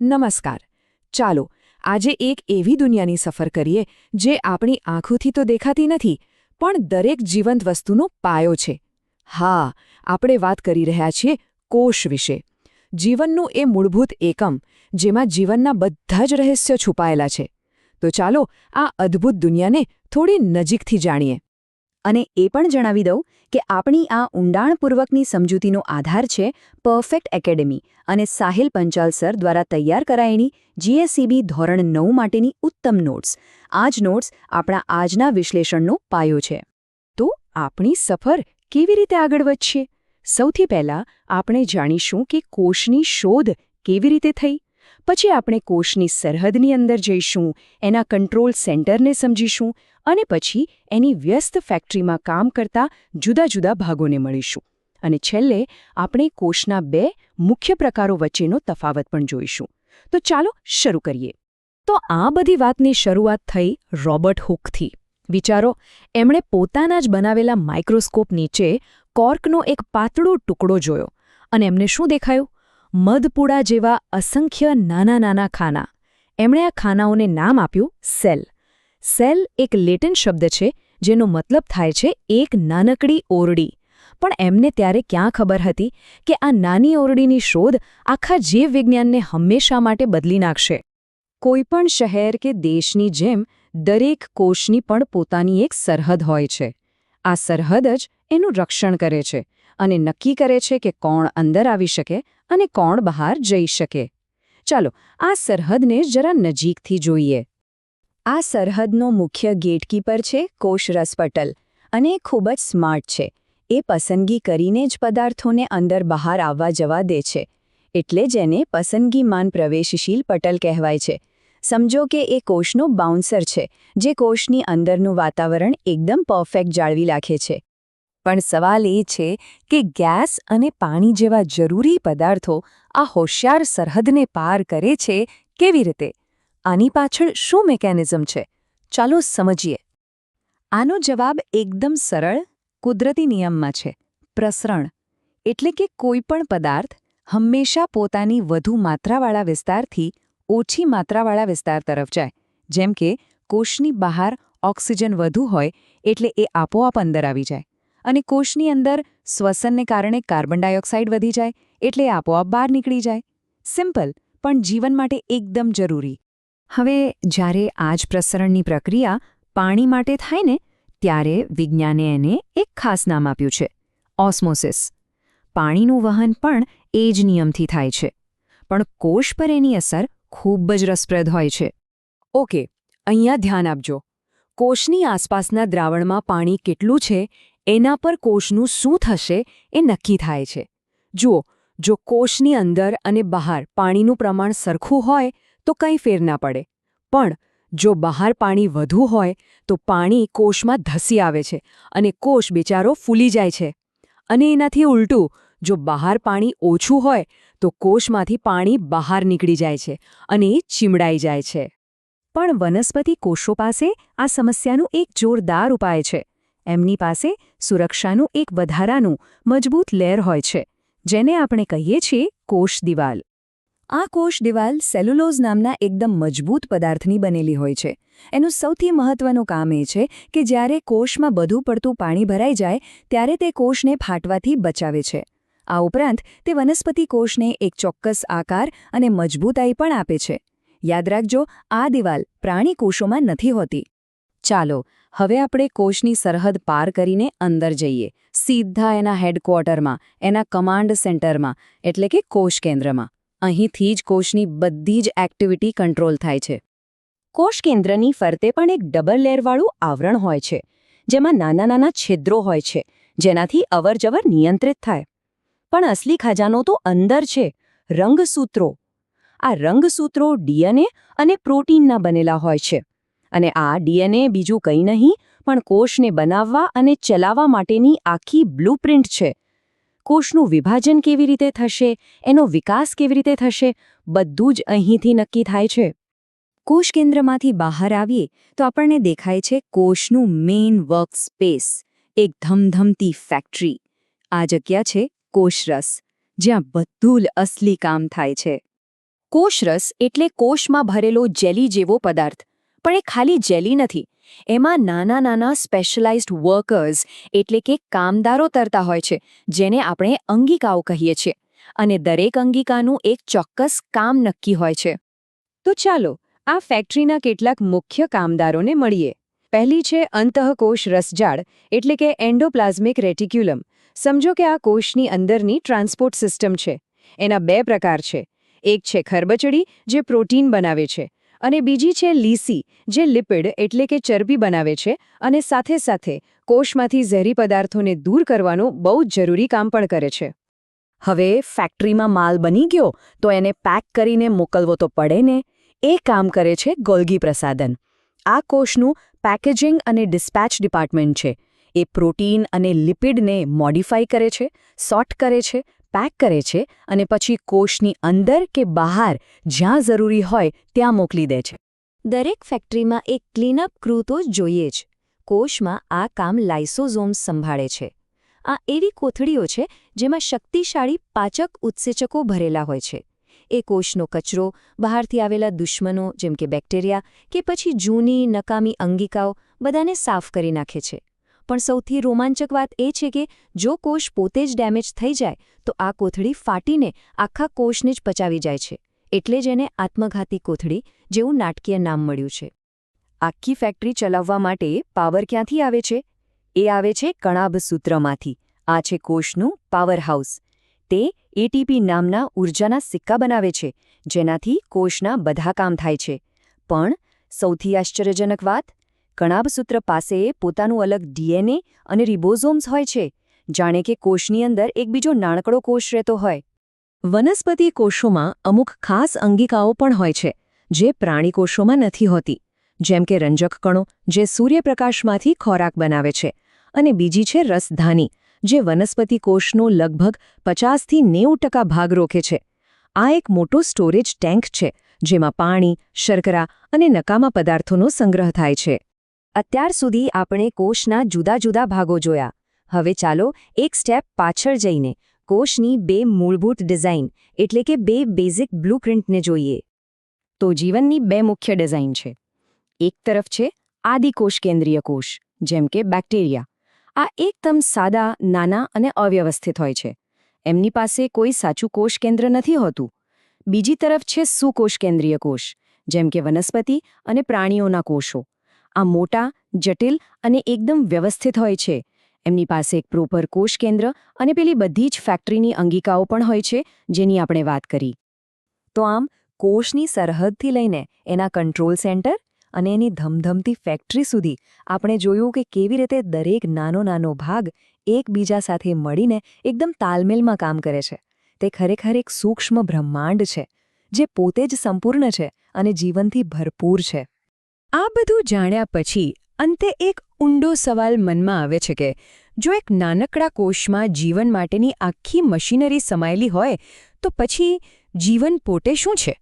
નમસ્કાર. ચાલો આજે એક એવી દુનિયાની સફર કરીએ જે આપણી આંખોથી તો દેખાતી નથી પણ દરેક જીવંત વસ્તુનો પાયો છે. હા, આપણે વાત કરી રહ્યા છીએ કોષ વિશે. જીવનનું એ મૂળભૂત એકમ જેમાં જીવનના બધા જ રહસ્યો છુપાયેલા છે. તો ચાલો આ અદ્ભુત દુનિયાને થોડી નજીકથી જાણીએ. અને એ પણ જણાવી દઉં કે આપણી આ ઊંડાણપૂર્વકની સમજૂતીનો આધાર છે પરફેક્ટ એકેડેમી અને સાહિલ પંચાલ સર દ્વારા તૈયાર કરાયેલી જીએસઈબી ધોરણ 9 માટેની ઉત્તમ નોટ્સ. આ જ નોટ્સ આપણા આજના વિશ્લેષણનો પાયો છે. તો આપણી સફર કેવી રીતે આગળ વધશે? સૌથી પહેલાં આપણે જાણીશું કે કોષની શોધ કેવી રીતે થઈ. પછી આપણે કોષની સરહદની અંદર જઈશું, એના કંટ્રોલ સેન્ટરને સમજીશું અને પછી એની વ્યસ્ત ફેક્ટરીમાં કામ કરતા જુદા જુદા ભાગોને મળીશું. અને છેલ્લે આપણે કોષના 2 મુખ્ય પ્રકારો વચ્ચેનો તફાવત પણ જોઈશું. તો ચાલો શરૂ કરીએ. તો આ બધી વાતની શરૂઆત થઈ રોબર્ટ હુકથી. વિચારો, એમણે પોતાના જ બનાવેલા માઇક્રોસ્કોપ નીચે કોર્કનો એક પાતળો ટુકડો જોયો અને એમને શું દેખાયું? મધપૂડા જેવા અસંખ્ય નાના નાના ખાના. એમણે આ ખાનાઓને નામ આપ્યું સેલ. સેલ એક લેટિન શબ્દ છે જેનો મતલબ થાય છે એક નાનકડી ઓરડી. પણ એમને ત્યારે ક્યાં ખબર હતી કે આ નાની ઓરડીની શોધ આખા જીવવિજ્ઞાનને હંમેશા માટે બદલી નાખશે. કોઈપણ શહેર કે દેશની જેમ દરેક કોષની પણ પોતાની એક સરહદ હોય છે. આ સરહદ જ એનું રક્ષણ કરે છે અને નક્કી કરે છે કે કોણ અંદર આવી શકે અને કોણ બહાર જઈ શકે. ચાલો આ સરહદને જરા નજીકથી જોઈએ. આ સરહદનો મુખ્ય ગેટકીપર છે કોષરસ પટલ અને એ ખૂબ જ સ્માર્ટ છે. એ પસંદગી કરીને જ પદાર્થોને અંદર બહાર આવવા જવા દે છે. એટલે જ એને પસંદગીમાન પ્રવેશશીલ પટલ કહેવાય છે. સમજો કે એ કોષનો બાઉન્સર છે જે કોષની અંદરનું વાતાવરણ એકદમ પરફેક્ટ જાળવી રાખે છે. પણ સવાલ એ છે કે ગેસ અને પાણી જેવા જરૂરી પદાર્થો આ હોશિયાર સરહદને પાર કરે છે કેવી રીતે? આની પાછળ શું મિકેનિઝમ છે? ચાલો સમજીએ. આનો જવાબ એકદમ સરળ, કુદરતી નિયમમાં છે. પ્રસરણ. એટલે કે કોઈપણ પદાર્થ હંમેશા પોતાની વધુ માત્રાવાળા વિસ્તારથી ઓછી માત્રાવાળા વિસ્તાર તરફ જાય. જેમ કે કોષની બહાર ઓક્સિજન વધુ હોય એટલે એ આપોઆપ અંદર આવી જાય. અને કોષની અંદર શ્વસનને કારણે કાર્બન ડાયોક્સાઇડ વધી જાય એટલે આપોઆપ બહાર નીકળી જાય. સિમ્પલ, પણ જીવન માટે એકદમ જરૂરી. હવે જ્યારે આ જ પ્રસરણની પ્રક્રિયા પાણી માટે થાય ને ત્યારે વિજ્ઞાને એને એક ખાસ નામ આપ્યું છે, ઓસ્મોસિસ. પાણીનું વહન પણ એ જ નિયમથી થાય છે. પણ કોષ પર એની અસર ખૂબ જ રસપ્રદ હોય છે. ઓકે, અહીંયા ધ્યાન આપજો. કોષની આસપાસના દ્રાવણમાં પાણી કેટલું છે એના પર કોષનું શું થશે એ નક્કી થાય છે. જુઓ, જો કોષની અંદર અને બહાર પાણીનું પ્રમાણ સરખું હોય તો કંઈ ફેર ના પડે. પણ જો બહાર પાણી વધુ હોય તો પાણી કોષમાં ધસી આવે છે અને કોષ બિચારો ફૂલી જાય છે. અને એનાથી ઉલટું, જો બહાર પાણી ઓછું હોય તો કોષમાંથી પાણી બહાર નીકળી જાય છે અને એ ચીમડાઈ જાય છે. પણ વનસ્પતિ કોષો પાસે આ સમસ્યાનું એક જોરદાર ઉપાય છે. એમની પાસે સુરક્ષાનું એક વધારાનું મજબૂત લેયર હોય છે જેને આપણે કહીએ છીએ કોષ દિવાલ. આ કોષ દિવાલ સેલ્યુલોઝ નામના એકદમ મજબૂત પદાર્થની બનેલી હોય છે. એનું સૌથી મહત્વનું કામ એ છે કે જ્યારે કોષમાં વધુ પડતું પાણી ભરાઈ જાય ત્યારે તે કોષને ફાટવાથી બચાવે છે. આ ઉપરાંત તે વનસ્પતિ કોષને એક ચોક્કસ આકાર અને મજબૂતાઈ પણ આપે છે. યાદ રાખજો, આ દિવાલ પ્રાણી કોષોમાં નથી હોતી. ચાલો હવે આપણે કોષની સરહદ પાર કરીને અંદર જઈએ, સીધા એના હેડક્વાર્ટરમાં, એના કમાન્ડ સેન્ટરમાં, એટલે કે કોષ કેન્દ્રમાં. અહીંથી જ કોષની બધી જ એક્ટિવિટી કંટ્રોલ થાય છે. કોષ કેન્દ્રની ફરતે પણ એક ડબલ લેયરવાળું આવરણ હોય છે જેમાં નાના નાના છિદ્રો હોય છે જેનાથી અવરજવર નિયંત્રિત થાય. પણ અસલી ખજાનો તો અંદર છે, રંગસૂત્રો. આ રંગસૂત્રો ડીએનએ અને પ્રોટીનના બનેલા હોય છે. અને આ ડીએનએ બીજું કંઈ નહીં પણ કોષને બનાવવા અને ચલાવવા માટેની આખી બ્લુપ્રિન્ટ છે. કોષનું વિભાજન કેવી રીતે થશે, એનો વિકાસ કેવી રીતે થશે, બધું જ અહીંથી નક્કી થાય છે. કોષ કેન્દ્રમાંથી બહાર આવીએ તો આપણને દેખાય છે કોષનું મેઇન વર્ક સ્પેસ, એક ધમધમતી ફેક્ટરી. આ જગ્યા છે કોષરસ, જ્યાં બધું અસલી કામ થાય છે. કોષરસ એટલે કોષમાં ભરેલો જેલી જેવો પદાર્થ, પણ એ ખાલી જેલી નથી. એમાં નાના નાના સ્પેશિયલાઇઝ્ડ વર્કર્સ એટલે કે કામદારો તરતા હોય છે, જેને આપણે અંગિકાઓ કહીએ છીએ. અને દરેક અંગિકાનું એક ચોક્કસ કામ નક્કી હોય છે. તો ચાલો આ ફેક્ટરીના કેટલાક મુખ્ય કામદારોને મળીએ. પહેલી છે અંતઃકોષ રસજાળ એટલે કે એન્ડોપ્લાઝમિક રેટિક્યુલમ. સમજો કે આ કોષની અંદરની ટ્રાન્સપોર્ટ સિસ્ટમ છે. એના બે પ્રકાર છે. એક છે ખરબચડી, જે પ્રોટીન બનાવે છે, અને બીજી છે લીસી, જે લિપિડ એટલે કે ચરબી બનાવે છે અને સાથે સાથે કોષમાંથી ઝેરી પદાર્થોને દૂર કરવાનું બહુ જ જરૂરી કામ પણ કરે છે. હવે ફેક્ટરીમાં માલ બની ગયો તો એને પેક કરીને મોકલવો તો પડે ને. એ કામ કરે છે ગોલ્ગી પ્રસાદન. આ કોષનું પેકેજિંગ અને ડિસ્પેચ ડિપાર્ટમેન્ટ છે. એ પ્રોટીન અને લિપિડને મોડિફાઈ કરે છે, સોર્ટ કરે છે, પેક કરે છે અને પછી કોષની અંદર કે બહાર જ્યાં જરૂરી હોય ત્યાં મોકલી દે છે. દરેક ફેક્ટરીમાં એક ક્લીનઅપ ક્રૂ તો જોઈએ જ. કોષમાં આ કામ લાઇસોઝોમ્સ સંભાળે છે. આ એવી કોથળીઓ છે જેમાં શક્તિશાળી પાચક ઉત્સેચકો ભરેલા હોય છે. એ કોષનો કચરો, બહારથી આવેલા દુશ્મનો જેમ કે બેક્ટેરિયા કે પછી જૂની નકામી અંગિકાઓ બધાને સાફ કરી નાખે છે. પણ સૌથી રોમાંચક વાત એ છે કે જો કોષ પોતે જ ડેમેજ થઈ જાય તો આ કોથળી ફાટીને આખા કોષને જ પચાવી જાય છે. એટલે જ એને આત્મઘાતી કોથળી જેવું નાટકીય નામ મળ્યું છે. આખી ફેક્ટરી ચલાવવા માટે પાવર ક્યાંથી આવે છે? એ આવે છે કણાભ સૂત્રમાંથી. આ છે કોષનું પાવર હાઉસ. તે એટીપી નામના ઊર્જાના સિક્કા બનાવે છે, જેનાથી કોષના બધા કામ થાય છે. પણ સૌથી આશ્ચર્યજનક વાત, કણાભસૂત્ર પાસે પોતાનું અલગ ડીએનએ અને રિબોઝોમ્સ હોય છે, જાણે કે કોષની અંદર એક બીજો નાનકડો કોષ રહેતો હોય. વનસ્પતિ કોષોમાં અમુક ખાસ અંગિકાઓ પણ હોય છે, જે પ્રાણી કોષોમાં નથી હોતી. જેમ કે રંજક કણો, જે સૂર્યપ્રકાશમાંથી ખોરાક બનાવે છે, અને બીજી છે રસધાની, જે વનસ્પતિ કોષનો લગભગ 50થી 90% ભાગ રોકે છે. આ એક મોટો સ્ટોરેજ ટેન્ક છે, જેમાં પાણી, શર્કરા અને નકામા પદાર્થોનો સંગ્રહ થાય છે. અત્યાર સુધી આપણે કોષના જુદા જુદા ભાગો જોયા. હવે ચાલો એક સ્ટેપ પાછળ જઈને કોષની બે મૂળભૂત ડિઝાઇન એટલે કે બે બેઝિક બ્લુપ્રિન્ટને જોઈએ. તો જીવનની બે મુખ્ય ડિઝાઇન છે. એક તરફ છે આદિકોષ કેન્દ્રીય કોષ, જેમ કે બેક્ટેરિયા. આ એકદમ સાદા, નાના અને અવ્યવસ્થિત હોય છે. એમની પાસે કોઈ સાચું કોષ કેન્દ્ર નથી હોતું. બીજી તરફ છે સુકોષ કેન્દ્રીય કોષ, જેમ કે વનસ્પતિ અને પ્રાણીઓના કોષો. આ મોટા, જટિલ અને એકદમ વ્યવસ્થિત હોય છે. એમની પાસે એક પ્રોપર કોષ કેન્દ્ર અને પેલી બધી જ ફેક્ટરીની અંગિકાઓ પણ હોય છે, જેની આપણે વાત કરી. તો આમ કોષની સરહદથી લઈને એના કંટ્રોલ સેન્ટર અને એની ધમધમતી ફેક્ટરી સુધી આપણે જોયું કે કેવી રીતે દરેક નાનો નાનો ભાગ એકબીજા સાથે મળીને એકદમ તાલમેલમાં કામ કરે છે. તે ખરેખર એક સૂક્ષ્મ બ્રહ્માંડ છે, જે પોતે જ સંપૂર્ણ છે અને જીવનથી ભરપૂર છે. આ બધું જાણ્યા પછી અંતે એક ઊંડો સવાલ મનમાં આવે છે કે જો એક નાનકડા કોષમાં જીવન માટેની આખી મશીનરી સમાયેલી હોય તો પછી જીવન પોતે શું છે?